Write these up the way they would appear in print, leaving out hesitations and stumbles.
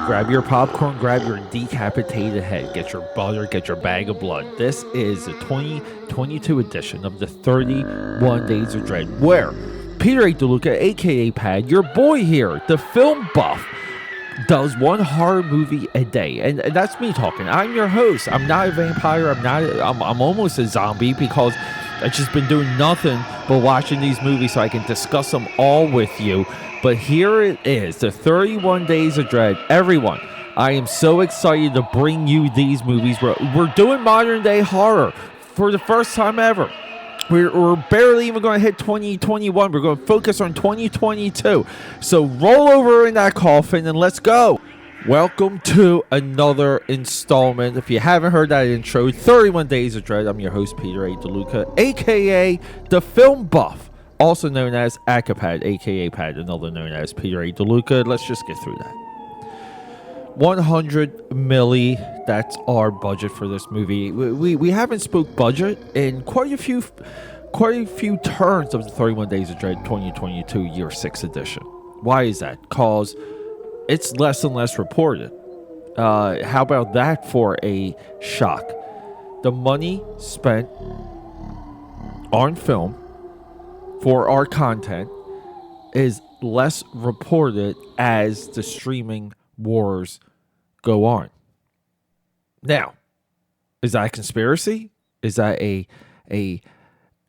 grab your popcorn, grab your decapitated head, get your butter, get your bag of blood. This is the 2022 edition of the 31 Days of Dread, where Peter A. DeLuca, aka Pad, your boy here, the film buff, does one horror movie a day, and that's me talking. I'm your host. I'm not a vampire. I'm almost a zombie because I've just been doing nothing but watching these movies so I can discuss them all with you. But here it is, the 31 Days of Dread. Everyone, I am so excited to bring you these movies. We're doing modern day horror for the first time ever. We're barely even going to hit 2021. We're going to focus on 2022. So roll over in that coffin and let's go. Welcome to another installment. If you haven't heard that intro, 31 Days of Dread. I'm your host, Peter A. DeLuca, a.k.a. The Film Buff, also known as AKAPAD, a.k.a. Pad, another known as Peter A. DeLuca. Let's just get through that. 100 milli, that's our budget for this movie. We haven't spoke budget in quite a few turns of the 31 Days of Dread 2022 Year 6 edition. Why is that? Because it's less and less reported. How about that for a shock? The money spent on film for our content is less reported as the streaming wars go on. Now, is that a conspiracy? Is that a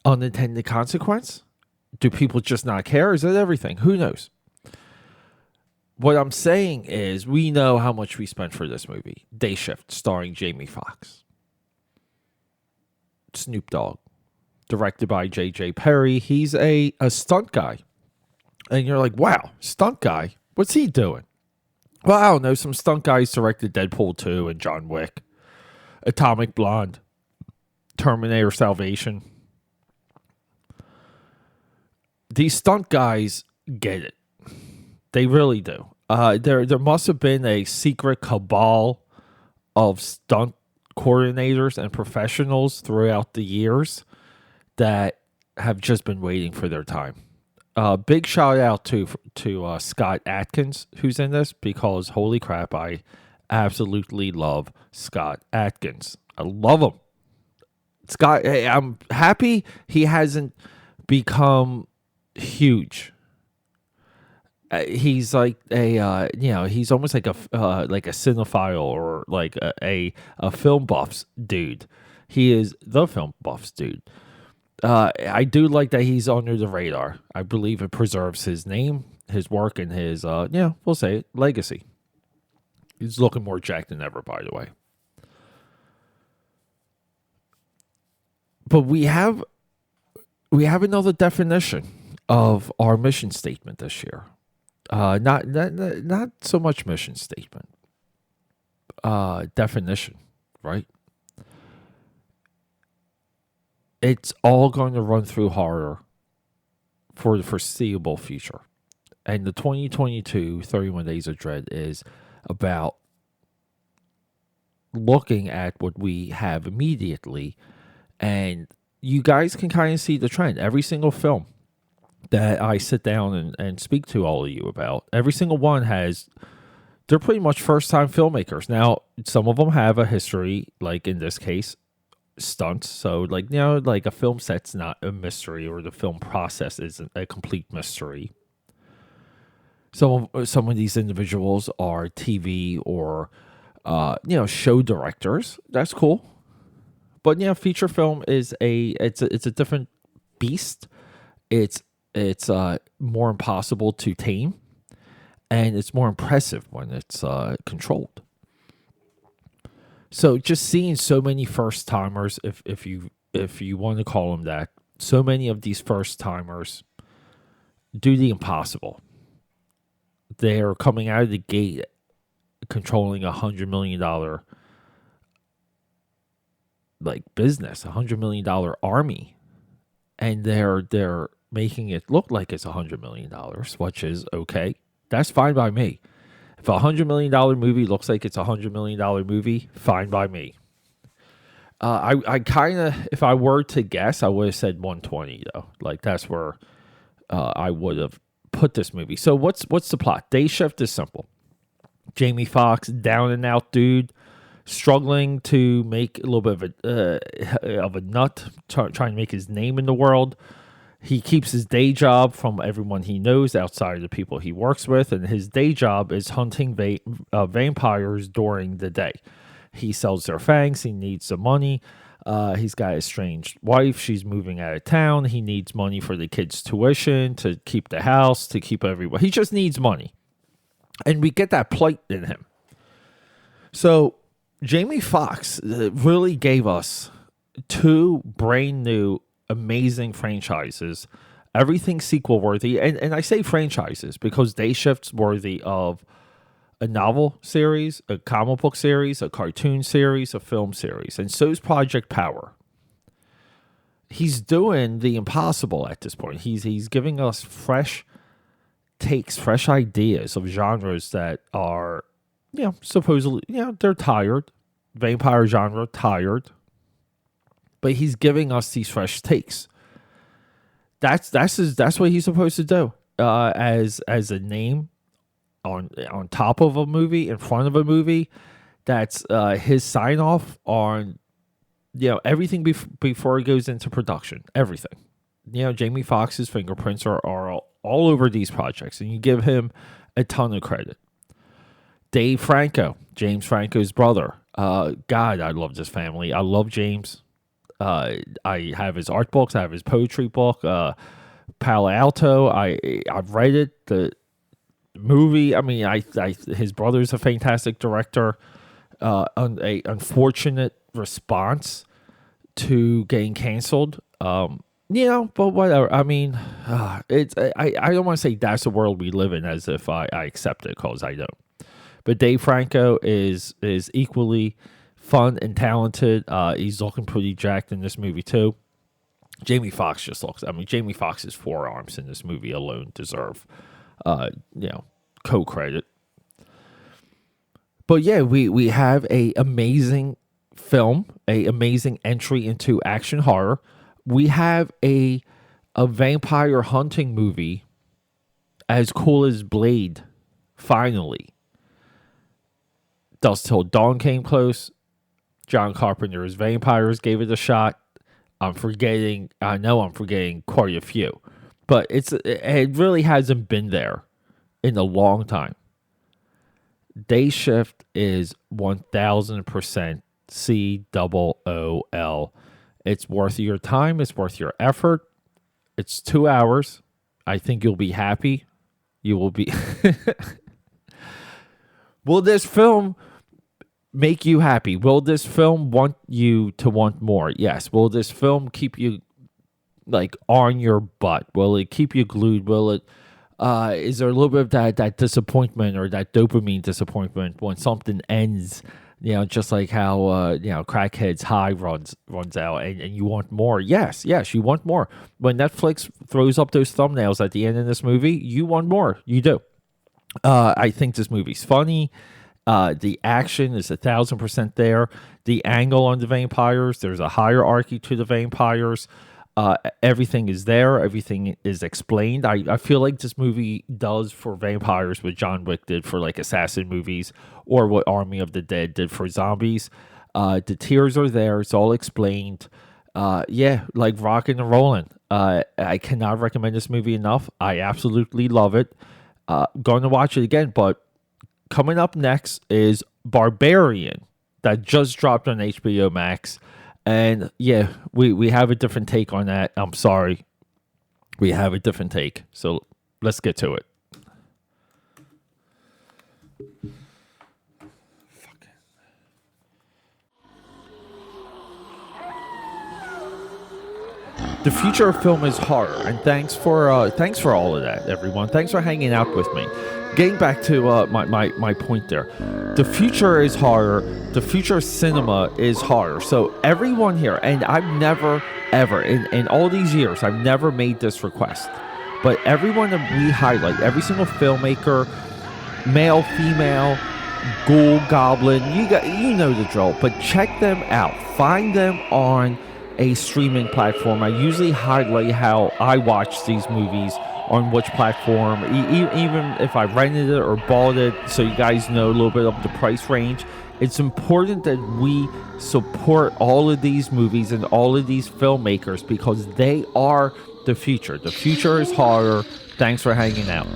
unintended consequence? Do people just not care? Is that everything? Who knows? What I'm saying is we know how much we spent for this movie. Day Shift, starring Jamie Foxx. Snoop Dogg, directed by J.J. Perry. He's a stunt guy. And you're like, wow, stunt guy? What's he doing? Well, I don't know. Some stunt guys directed Deadpool 2 and John Wick, Atomic Blonde, Terminator Salvation. These stunt guys get it. They really do. There must have been a secret cabal of stunt coordinators and professionals throughout the years that have just been waiting for their time. Big shout out to Scott Adkins, who's in this, because holy crap, I absolutely love Scott Adkins. I love him. Scott, I'm happy he hasn't become huge. He's like he's almost like a cinephile or like a film buffs dude. He is the film buffs dude. I do like that he's under the radar. I believe it preserves his name, his work, and his, we'll say it, legacy. He's looking more jacked than ever, by the way. But we have another definition of our mission statement this year. Not so much mission statement. Definition, right? It's all going to run through horror for the foreseeable future. And the 2022 31 Days of Dread is about looking at what we have immediately. And you guys can kind of see the trend. Every single film that I sit down and speak to all of you about, every single one they're pretty much first-time filmmakers. Now, some of them have a history, like in this case, stunts. So like a film set's not a mystery, or the film process isn't a complete mystery. Some of these individuals are TV or show directors. That's cool. But feature film is it's a different beast. It's more impossible to tame, and it's more impressive when it's controlled. So just seeing so many first timers, if you want to call them that, so many of these first timers do the impossible. They're coming out of the gate controlling $100 million business, $100 million army, and they're making it look like it's $100 million, which is okay. That's fine by me. If a $100 million movie looks like it's a $100 million movie, fine by me. I kind of, if I were to guess, I would have said 120 though. Like that's where I would have put this movie. So what's the plot? Day Shift is simple. Jamie Foxx, down and out dude, struggling to make a little bit of a nut, trying to make his name in the world. He keeps his day job from everyone he knows outside of the people he works with, and his day job is hunting vampires during the day. He sells their fangs. He needs the money. He's got a estranged wife. She's moving out of town. He needs money for the kids' tuition, to keep the house, to keep everyone. He just needs money. And we get that plight in him. So Jamie Foxx really gave us two brand new, amazing franchises. Everything sequel worthy. And I say franchises because Day Shift's worthy of a novel series, a comic book series, a cartoon series, a film series. And so is Project Power. He's doing the impossible at this point. He's giving us fresh takes, fresh ideas of genres that are, supposedly, they're tired. Vampire genre, tired. But he's giving us these fresh takes. That's what he's supposed to do. As a name on top of a movie, in front of a movie, that's his sign off on everything before it goes into production. Everything. Jamie Foxx's fingerprints are all over these projects, and you give him a ton of credit. Dave Franco, James Franco's brother. God, I love this family. I love James. I have his art books. I have his poetry book. Palo Alto. I've read it. The movie. I mean, his brother's a fantastic director. An unfortunate response to getting canceled. But whatever. I mean, it's I don't want to say that's the world we live in, as if I accept it, because I don't. But Dave Franco is equally fun and talented. He's looking pretty jacked in this movie too. Jamie Foxx just looks. I mean, Jamie Foxx's forearms in this movie alone deserve, co-credit. But yeah, we have a amazing film, a amazing entry into action horror. We have a vampire hunting movie as cool as Blade, finally. Dusk Till Dawn came close. John Carpenter's Vampires gave it a shot. I know I'm forgetting quite a few. But it really hasn't been there in a long time. Day Shift is 1000% COOL. It's worth your time. It's worth your effort. It's 2 hours. I think you'll be happy. You will be... Will this film make you happy? Will this film want you to want more? Yes. Will this film keep you on your butt? Will it keep you glued? Will it? Is there a little bit of that disappointment or that dopamine disappointment when something ends? Just like how Crackhead's high runs out, and you want more. Yes, you want more. When Netflix throws up those thumbnails at the end of this movie, you want more. You do. I think this movie's funny. The action is 1000% there. The angle on the vampires, there's a hierarchy to the vampires. Everything is there. Everything is explained. I feel like this movie does for vampires what John Wick did for assassin movies, or what Army of the Dead did for zombies. The tiers are there. It's all explained. Rocking and rolling. I cannot recommend this movie enough. I absolutely love it. Going to watch it again, but coming up next is Barbarian, that just dropped on HBO Max. And yeah, we have a different take on that. I'm sorry. We have a different take. So let's get to it. The future of film is horror, and thanks for all of that, everyone. Thanks for hanging out with me. Getting back to my point there. The future is horror. The future of cinema is horror. So everyone here, and I've never, ever, in all these years, I've never made this request. But everyone that we highlight, every single filmmaker, male, female, ghoul, goblin, you know the drill. But check them out. Find them on a streaming platform. I usually highlight how I watch these movies on which platform, even if I rented it or bought it, so you guys know a little bit of the price range. It's important that we support all of these movies and all of these filmmakers because they are the future. The future is horror. Thanks for hanging out.